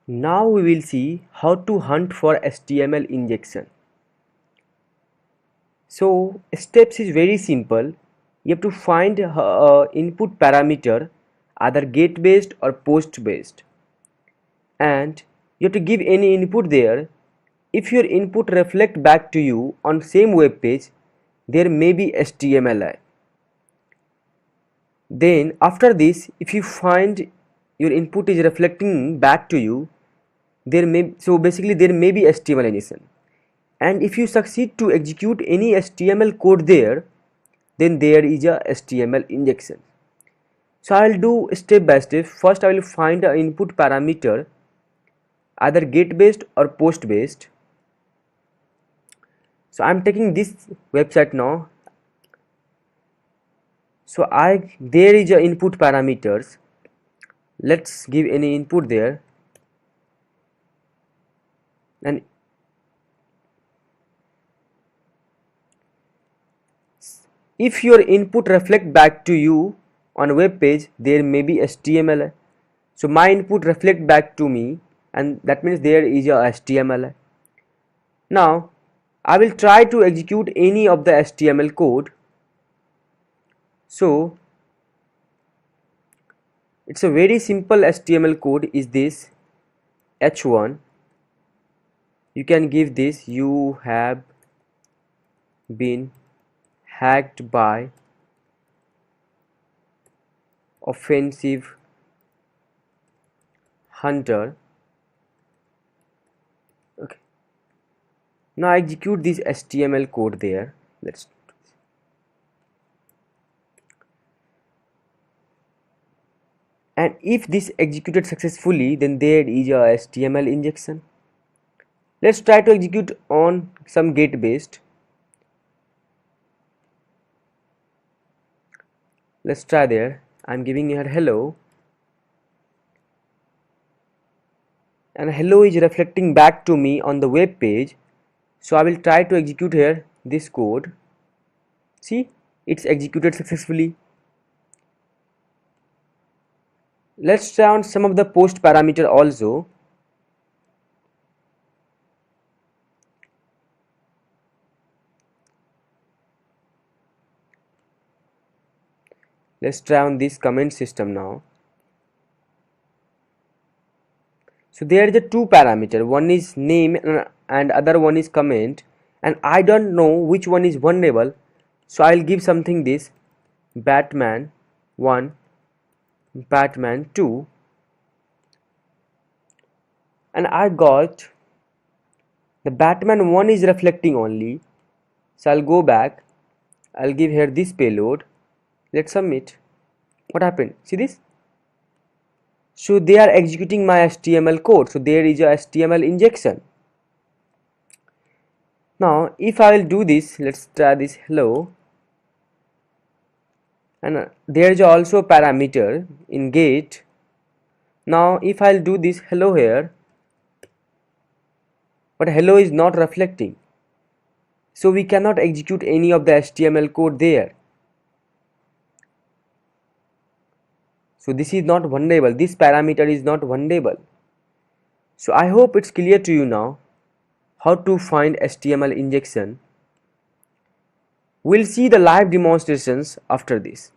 Now we will see how to hunt for HTML injection. So steps is very simple. You have to find input parameter, either get based or post based, and you have to give any input there. If your input reflect back to you on same web page, there may be HTML. Then after this, if you find your input is reflecting back to you, there may be HTML injection. And if you succeed to execute any HTML code there, then there is a HTML injection. So I will do step by step. First I will find an input parameter, either get based or post based. So I am taking this website now. So there is a input parameters. Let's give any input there, and if your input reflect back to you on a web page, there may be HTML. So my input reflect back to me, and that means there is a HTML. Now I will try to execute any of the HTML code. So it's a very simple HTML code is this h1. You can give this: you have been hacked by offensive hunter. Okay, now I execute this HTML code there. Let's and if this executed successfully, then there is a HTML injection. Let's try to execute on some get based. Let's try there. I'm giving here hello, and hello is reflecting back to me on the web page. So I will try to execute here this code. See, it's executed successfully. Let's try on some of the post parameter also. Let's try on this comment system now. So there is a two parameter, one is name and other one is comment, and I don't know which one is vulnerable. So I'll give something this Batman 1, Batman 2, and I got the Batman 1 is reflecting only. So I'll go back, I'll give here this payload. Let's submit. What happened? See this? So they are executing my HTML code. So there is a HTML injection. Now if I will do this, let's try this hello, and there is also a parameter in get. Now if I'll do this hello here, but hello is not reflecting, so we cannot execute any of the HTML code there. So this is not vulnerable, this parameter is not vulnerable. So I hope it's clear to you now how to find HTML injection. We'll see the live demonstrations after this.